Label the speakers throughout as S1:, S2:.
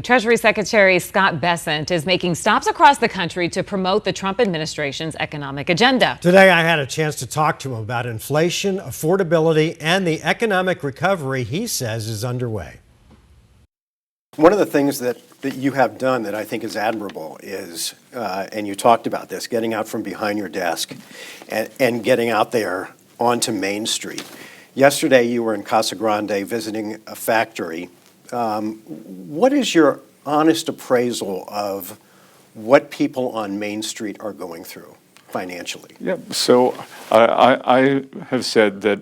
S1: Treasury Secretary Scott Bessent is making stops across the country to promote the Trump administration's economic agenda.
S2: Today, I had a chance to talk to him about inflation, affordability, and the economic recovery he says is underway.
S3: One of the things that you have done that I think is admirable is, and you talked about this, getting out from behind your desk and getting out there onto Main Street. Yesterday, you were in Casa Grande visiting a factory. What is your honest appraisal of what people on Main Street are going through financially?
S4: Yeah, so I have said that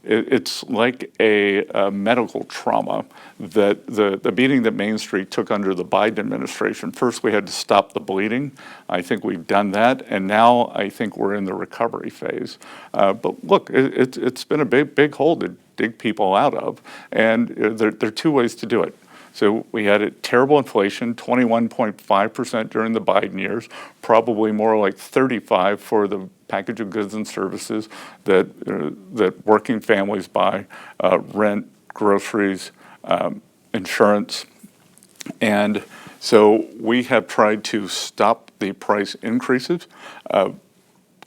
S4: it's like a medical trauma, that the beating that Main Street took under the Biden administration. First, we had to stop the bleeding. I think we've done that, and now I think we're in the recovery phase. But look, it's been a big hole to dig people out of, and there are two ways to do it. So we had a terrible inflation, 21.5% during the Biden years, probably more like 35% for the package of goods and services that working families buy, rent, groceries, insurance. And so we have tried to stop the price increases.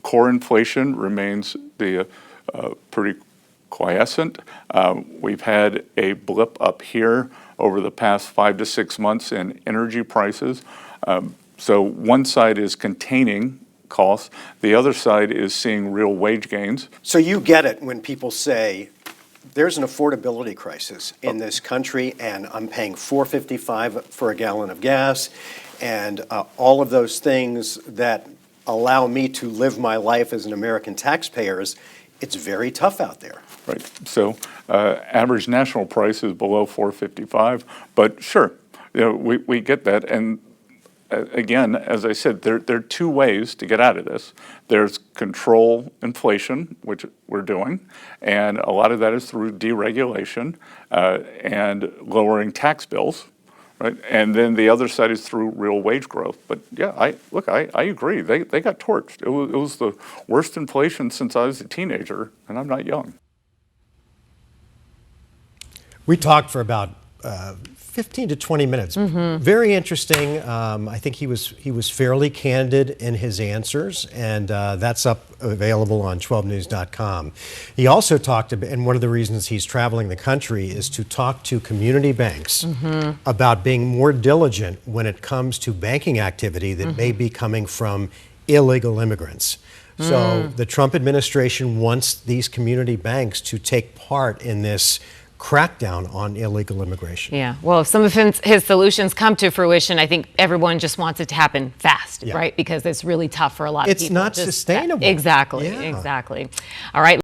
S4: Core inflation remains pretty quiescent. We've had a blip up here over the past 5 to 6 months in energy prices. So one side is containing costs, the other side is seeing real wage gains.
S3: So you get it when people say there's an affordability crisis in this country, and I'm paying $4.55 for a gallon of gas, and all of those things that allow me to live my life as an American taxpayer. It's very tough out there.
S4: Right. So average national price is below $4.55, but sure, we get that. And again, as I said, there are two ways to get out of this. There's control inflation, which we're doing, and a lot of that is through deregulation and lowering tax bills. Right. And then the other side is through real wage growth. But yeah, I agree. They got torched. It was the worst inflation since I was a teenager, and I'm not young.
S2: We talked for about 15 to 20 minutes. Very interesting. I think he was fairly candid in his answers, and that's available on 12news.com. He also talked about, and one of the reasons he's traveling the country is to talk to community banks about being more diligent when it comes to banking activity that may be coming from illegal immigrants. So the Trump administration wants these community banks to take part in this crackdown on illegal immigration.
S1: Yeah, well, if some of his solutions come to fruition, I think everyone just wants it to happen fast, right? Because it's really tough for a lot of people.
S2: It's not sustainable.
S1: Exactly, exactly. All right.